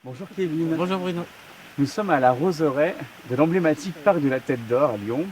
Bonjour Kevin, Bonjour Bruno. nous sommes à la roseraie de l'emblématique parc de la Tête d'Or à Lyon,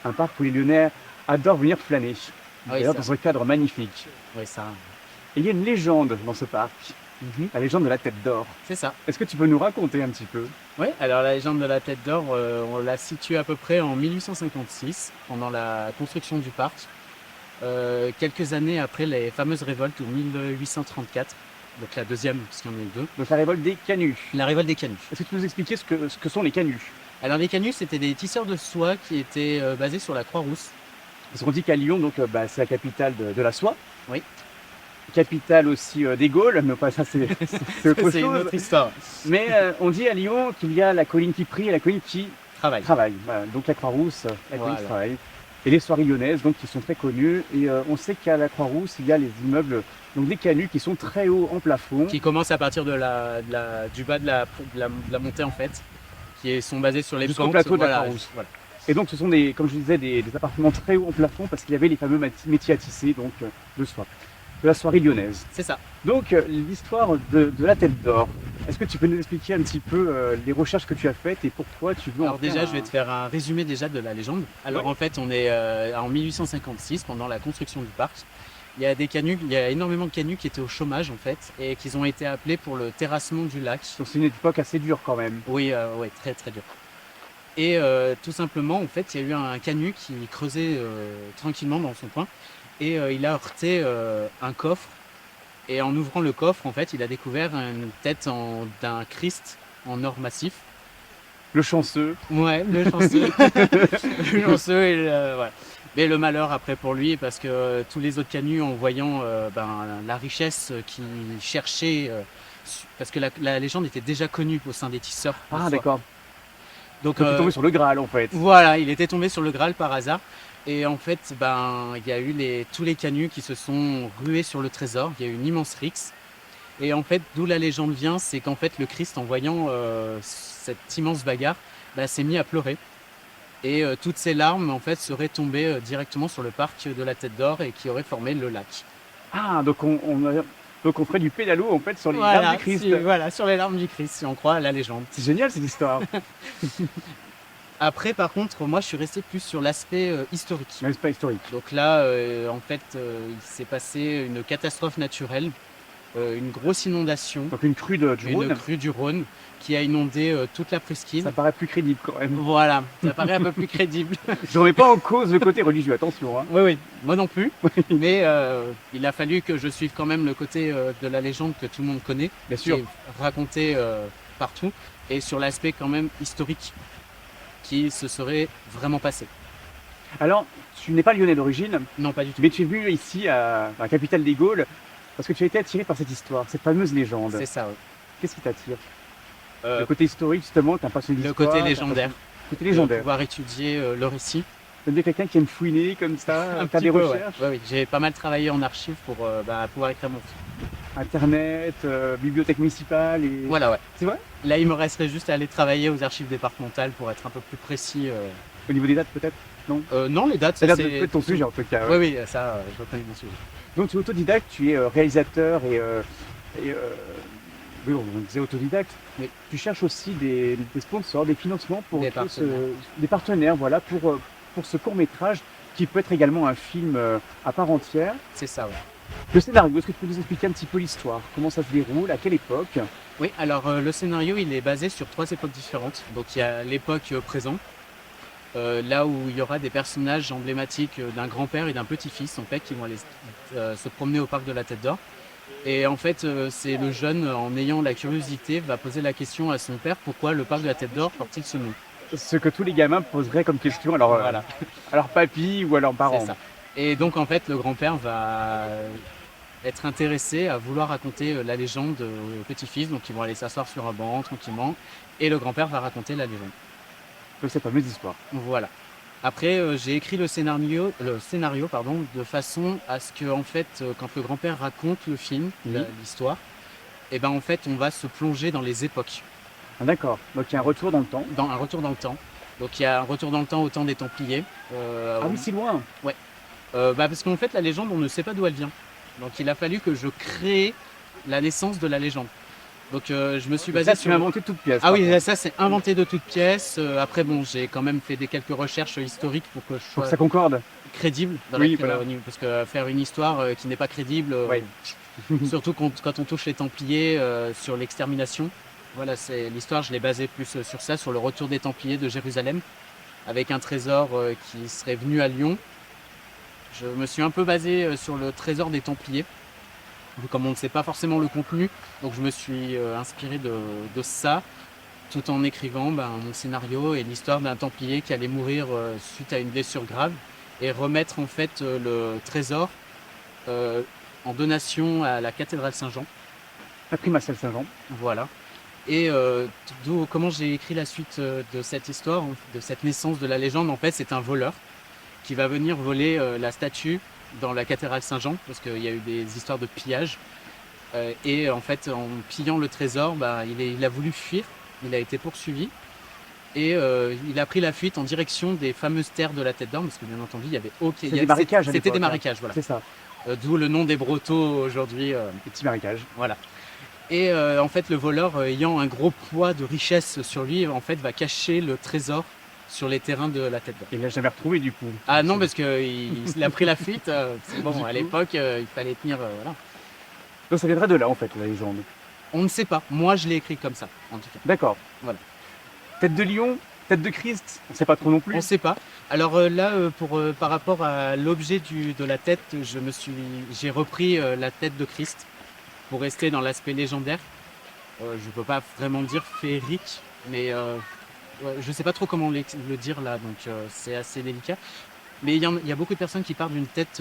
un parc où les Lyonnais adorent venir flâner, Ah oui, d'ailleurs ça. dans un cadre magnifique. Oui, ça. Et il y a une légende dans ce parc, la légende de la Tête d'Or. C'est ça. Est-ce que tu peux nous raconter un petit peu? Oui, alors la légende de la Tête d'Or, on l'a située à peu près en 1856, pendant la construction du parc. Quelques années après les fameuses révoltes, ou 1834, donc la deuxième, parce qu'il y en a eu deux. Donc la révolte des canuts. La révolte des canuts. Est-ce que tu peux nous expliquer ce que sont les canuts? Alors les canuts, c'était des tisseurs de soie qui étaient basés sur la Croix-Rousse. Parce qu'on dit qu'à Lyon, donc, c'est la capitale de la soie. Oui. Capitale aussi des Gaules, mais pas ça c'est autre C'est une chose. autre histoire. Mais on dit à Lyon qu'il y a la colline qui prie et la colline qui Travail. travaille. Voilà. Donc la Croix-Rousse, la colline Voilà. qui travaille. Et les soirées lyonnaises, donc, qui sont très connues. Et on sait qu'à la Croix-Rousse, il y a les immeubles, donc des canuts qui sont très hauts en plafond. Qui commence à partir du bas de la montée en fait, sont basés sur les Jusqu'au pentes. plateau de la Voilà, Croix-Rousse. voilà. Et donc ce sont des, comme je disais, des appartements très hauts en plafond parce qu'il y avait les fameux métiers à tisser, donc de soie. De la soirée lyonnaise. C'est ça. Donc l'histoire de la Tête d'Or. Est-ce que tu peux nous expliquer un petit peu les recherches que tu as faites et pourquoi tu veux en Alors faire déjà, je vais te faire un résumé déjà de la légende. Alors Ouais. en fait, on est en 1856, pendant la construction du parc. Il y a des canuts, il y a énormément de canuts qui étaient au chômage en fait, et qui ont été appelés pour le terrassement du lac. Donc c'est une époque assez dure quand même. Oui, ouais, très très dur. Et tout simplement, en fait, il y a eu un canut qui creusait tranquillement dans son coin, et il a heurté un coffre. Et en ouvrant le coffre, en fait, il a découvert une tête d'un Christ en or massif. Le chanceux. Ouais, le chanceux. Le chanceux et voilà. Mais le malheur après pour lui, parce que tous les autres canuts, en voyant la richesse qu'ils cherchaient, parce que la légende était déjà connue au sein des tisseurs. de Ah soie. d'accord. Donc Donc tu es tombé sur le Graal en fait. voilà, il était tombé sur le Graal par hasard. Et en fait, il y a eu tous les canuts qui se sont rués sur le trésor. Il y a eu une immense rixe. Et en fait, d'où la légende vient, c'est qu'en fait, le Christ, en voyant cette immense bagarre, s'est mis à pleurer. Et toutes ces larmes, en fait, seraient tombées directement sur le parc de la Tête d'Or et qui aurait formé le lac. Ah donc donc on ferait du pédalo en fait sur les Voilà, larmes du Christ. voilà, sur les larmes du Christ, si on croit à la légende. C'est génial cette histoire. Après, par contre, moi, je suis resté plus sur l'aspect historique. Mais c'est pas historique. Donc là, en fait, il s'est passé une catastrophe naturelle, une grosse inondation, Donc une crue du une Rhône. crue du Rhône qui a inondé toute la presqu'île. Ça paraît plus crédible quand même. Voilà, ça paraît un peu plus crédible. Je remets pas en cause le côté religieux, attention. Hein. Oui, oui, moi non plus. Mais il a fallu que je suive quand même le côté de la légende que tout le monde connaît, Bien qui sûr. est raconté partout, et sur l'aspect quand même historique qui se serait vraiment passé. Alors, tu n'es pas lyonnais d'origine, Non, pas du tout. mais tu es venu ici à la capitale des Gaules parce que tu as été attiré par cette histoire, cette fameuse légende. C'est ça, oui. Qu'est-ce qui t'attire? Euh, Le côté historique justement, t'as un passionné le d'histoire. côté t'as un légendaire. passionné- Côté De légendaire. pouvoir étudier le récit. T'aimes bien quelqu'un qui aime fouiner comme ça, faire petit des peu, recherches, ouais. Oui, j'ai pas mal travaillé en archives pour pouvoir écrire mon film. internet, bibliothèque municipale et. Voilà, ouais. C'est vrai? Là, il me resterait juste à aller travailler aux archives départementales pour être un peu plus précis. Au niveau des dates peut-être? Non. Non, les dates, Ça a ça l'air c'est de ton sujet en tout cas. Oui, Ouais. oui, ça, je reconnais mon sujet. Donc tu es autodidacte, tu es réalisateur et, oui, on disait autodidacte. Oui. Tu cherches aussi des sponsors, des financements pour Des créer partenaires. des partenaires, voilà, pour ce court métrage qui peut être également un film à part entière. C'est ça, ouais. Le scénario, est-ce que tu peux nous expliquer un petit peu l'histoire? Comment ça se déroule? À quelle époque? Oui, alors le scénario, il est basé sur 3 époques différentes. Donc il y a l'époque présente, là où il y aura des personnages emblématiques d'un grand-père et d'un petit-fils, en fait, qui vont aller se promener au parc de la Tête d'Or. Et en fait, c'est le jeune, en ayant la curiosité, va poser la question à son père, pourquoi le parc de la Tête d'Or porte-t-il ce nom? Ce que tous les gamins poseraient comme question à leur, Voilà. à leur papy ou à leurs parents. C'est ça. Et donc en fait, le grand-père va être intéressé à vouloir raconter la légende au petit-fils. Donc ils vont aller s'asseoir sur un banc tranquillement, et le grand-père va raconter la légende. De cette fameuse histoire. Voilà. Après, j'ai écrit le scénario pardon, de façon à ce que en fait, quand le grand-père raconte le film, Oui. l'histoire, et ben en fait, on va se plonger dans les époques, Ah, d'accord. Donc il y a un retour dans le temps. dans un retour dans le temps. Donc il y a un retour dans le temps au temps des Templiers. Ah oui, si loin. Parce qu'en fait, la légende, on ne sait pas d'où elle vient. Donc il a fallu que je crée la naissance de la légende. Donc je me suis Donc basé ça, tu sur... l'as inventé de toutes pièces. Ah par oui, contre. ça c'est inventé de toutes pièces. Après bon, j'ai quand même fait quelques recherches historiques pour que je Pour que sois ça concorde. crédible Oui, voilà. parce que faire une histoire qui n'est pas crédible, Oui. surtout quand on touche les Templiers sur l'extermination. Voilà, c'est l'histoire, je l'ai basée plus sur ça, sur le retour des Templiers de Jérusalem, avec un trésor qui serait venu à Lyon. Je me suis un peu basé sur le trésor des Templiers, comme on ne sait pas forcément le contenu, donc je me suis inspiré de ça, tout en écrivant mon scénario et l'histoire d'un Templier qui allait mourir suite à une blessure grave, et remettre en fait le trésor euh, en donation à la cathédrale Saint-Jean. La prix Marcel Saint-Jean. Voilà. Et comment j'ai écrit la suite de cette histoire, de cette naissance de la légende. En fait, c'est un voleur qui va venir voler la statue dans la cathédrale Saint-Jean, parce qu'il y a eu des histoires de pillage. Et en fait, en pillant le trésor, il a voulu fuir, il a été poursuivi. Et il a pris la fuite en direction des fameuses terres de la Tête d'Or, parce que bien entendu, il y avait aucun... C'était des marécages à C'était l'époque, des hein. marécages, voilà. C'est ça, D'où le nom des Brotteaux aujourd'hui. les petits marécages. Voilà. Et en fait, le voleur, ayant un gros poids de richesse sur lui, en fait, va cacher le trésor sur les terrains de la Tête d'Or. Et il l'a jamais retrouvé du coup. Ah non, parce qu'il a pris la fuite. C'est bon, Du à coup. l'époque, il fallait tenir. Voilà. Donc ça viendrait de là en fait, la légende. On ne sait pas. Moi, je l'ai écrit comme ça, en tout cas. D'accord. Voilà. Tête de lion, tête de Christ, on sait pas trop non plus. On ne sait pas. Alors là, par rapport à l'objet de la tête, j'ai repris la tête de Christ pour rester dans l'aspect légendaire. Je ne peux pas vraiment dire féerique, mais ouais, je ne sais pas trop comment le dire là, donc c'est assez délicat. Mais il y a beaucoup de personnes qui parlent d'une tête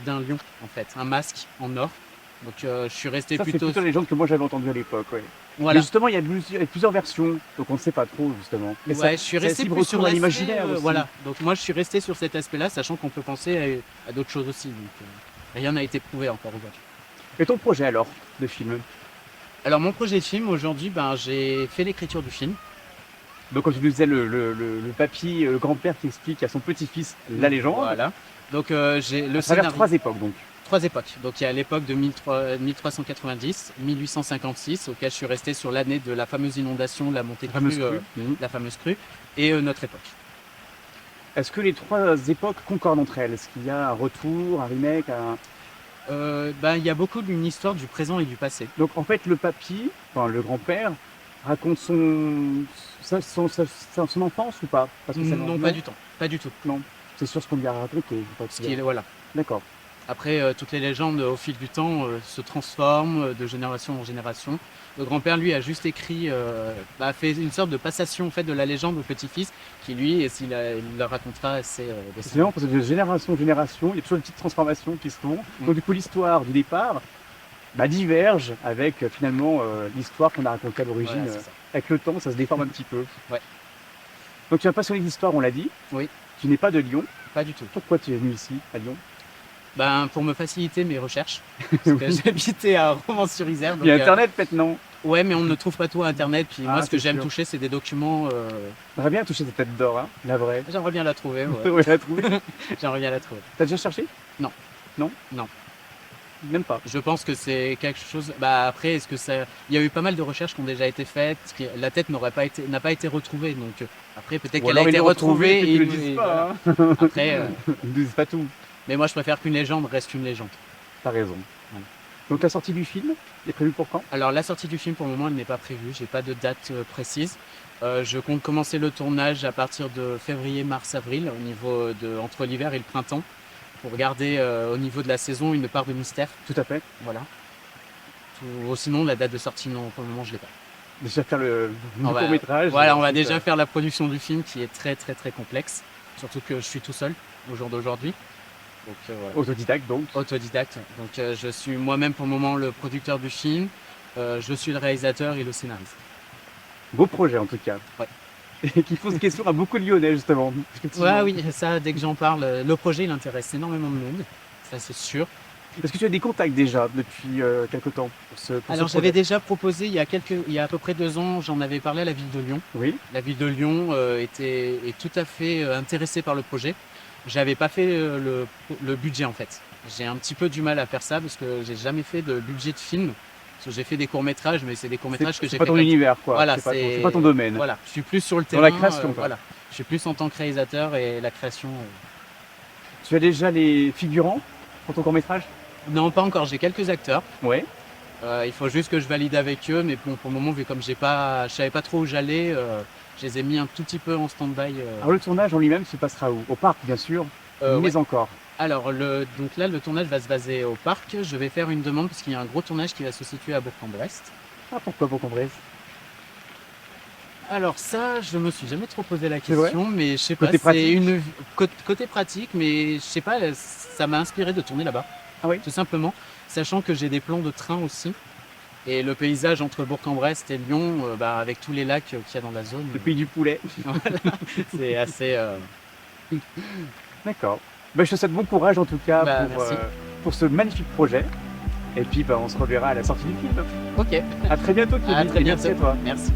d'un lion, en fait, un masque en or. Donc je suis resté Ça c'est plutôt... plutôt la légende que moi j'avais entendue à l'époque. Ouais. Mais Voilà. justement, il y a plusieurs versions, donc on ne sait pas trop justement. Mais Ouais, je suis resté libre plus sur retour à l'aspect, l'imaginaire aussi. voilà. Donc moi, je suis resté sur cet aspect-là, sachant qu'on peut penser à d'autres choses aussi. Donc rien n'a été prouvé encore aujourd'hui. Et ton projet alors de film? Alors mon projet de film aujourd'hui, j'ai fait l'écriture du film. Donc comme tu nous disais, le papy, le grand-père qui explique à son petit-fils la légende. Voilà. Donc j'ai le À travers scénario. 3 époques donc. 3 époques. Donc il y a l'époque de 1390, 1856, auquel je suis resté sur l'année de la fameuse inondation, la montée de Fameuse crue, crue. Mhm. la fameuse crue, et notre époque. Est-ce que les 3 époques concordent entre elles? Est-ce qu'il y a un retour, un remake, Il y a beaucoup d'une histoire du présent et du passé. Donc en fait le papy, enfin le grand-père, raconte son enfance ou pas? Parce que Non, pas du tout. Pas du tout. Non, c'est sur ce qu'on lui a raconté. Voilà. D'accord. Après, toutes les légendes, au fil du temps, se transforment de génération en génération. Le grand-père, lui, a juste écrit, fait une sorte de passation en fait, de la légende au petit-fils, qui lui, il le racontera à ses C'est descendants. vraiment parce que de génération en génération, il y a toujours une petite transformation qui se font. Donc du coup l'histoire du départ diverge avec finalement l'histoire qu'on a racontée à l'origine. Voilà, c'est ça. Avec le temps, ça se déforme un petit peu. Ouais. Donc tu es un passionné d'histoire, on l'a dit. Oui. Tu n'es pas de Lyon. Pas du tout. Pourquoi tu es venu ici, à Lyon? Pour me faciliter mes recherches, parce que j'habitais à Romans-sur-Isère. Il y a Internet maintenant. Ouais, mais on ne trouve pas tout à Internet. Puis moi, ce que c'est j'aime sûr. toucher, c'est des documents. J'aimerais bien toucher cette tête d'or, hein, la vraie. J'aimerais bien la trouver. Ouais. Ouais, la trouver. J'aimerais bien la trouver. T'as déjà cherché? Non. Non? Non. Même pas. Je pense que c'est quelque chose. Après, est-ce que ça. Il y a eu pas mal de recherches qui ont déjà été faites. La tête n'a pas été retrouvée. Donc après, peut-être Ou qu'elle a alors ils été l'ont retrouvée. retrouvée, et ils ne le disent pas. voilà. Hein. Après, Ils ne disent pas tout. mais moi, je préfère qu'une légende reste une légende. T'as raison. Voilà. Donc la sortie du film est prévue pour quand? Alors, la sortie du film, pour le moment, elle n'est pas prévue. J'ai pas de date précise. Je compte commencer le tournage à partir de février, mars, avril, au niveau entre l'hiver et le printemps, pour garder au niveau de la saison une part de mystère. Tout à fait. Voilà. Sinon, la date de sortie, non, pour le moment, je l'ai pas. Déjà faire le On va- court-métrage. Voilà, on va ensuite, déjà faire la production du film qui est très très très complexe. Surtout que je suis tout seul au jour d'aujourd'hui. Donc voilà. autodidacte donc. Autodidacte. Donc je suis moi-même pour le moment le producteur du film. Je suis le réalisateur et le scénariste. Beau projet en tout cas. Ouais. Et qui pose question à beaucoup de Lyonnais justement. Ouais, oui, ça, dès que j'en parle, le projet il intéresse énormément de monde. Ça c'est sûr. Parce que tu as des contacts déjà depuis quelque temps pour ce Alors projet. j'avais déjà proposé il y a à peu près 2 ans, j'en avais parlé à la ville de Lyon. Oui. La ville de Lyon est tout à fait intéressée par le projet. J'avais pas fait le budget en fait. J'ai un petit peu du mal à faire ça parce que j'ai jamais fait de budget de film. Parce que j'ai fait des courts-métrages, mais c'est des courts-métrages que C'est j'ai pas fait ton univers, quoi. Voilà, C'est pas ton domaine. Voilà, je suis plus sur le Dans terrain. la création, quoi. Voilà. Je suis plus en tant que réalisateur et la création. Tu as déjà les figurants pour ton court-métrage? Non, pas encore. J'ai quelques acteurs. Ouais. Il faut juste que je valide avec eux, mais bon, pour le moment, vu comme je savais pas trop où j'allais, je les ai mis un tout petit peu en stand-by. Alors le tournage en lui-même se passera où? Au parc, bien sûr, mais Ouais. encore. Alors, donc là, le tournage va se baser au parc. Je vais faire une demande parce qu'il y a un gros tournage qui va se situer à Bourg-en-Bresse. Ah, pourquoi Bourg-en-Bresse? Alors ça, je me suis jamais trop posé la C'est vrai question, mais je sais pas, Côté pratique côté pratique, mais je sais pas, ça m'a inspiré de tourner là-bas. Ah oui? Tout simplement, sachant que j'ai des plans de train aussi. Et le paysage entre Bourg-en-Bresse et Lyon, avec tous les lacs qu'il y a dans la zone, Le pays du poulet. voilà, c'est assez... D'accord. Bah, je te souhaite bon courage en tout cas Merci. pour ce magnifique projet. Et puis on se reverra à la sortie du film. Ok, À très bientôt, Kevin. à très Et merci bientôt. à toi. Merci.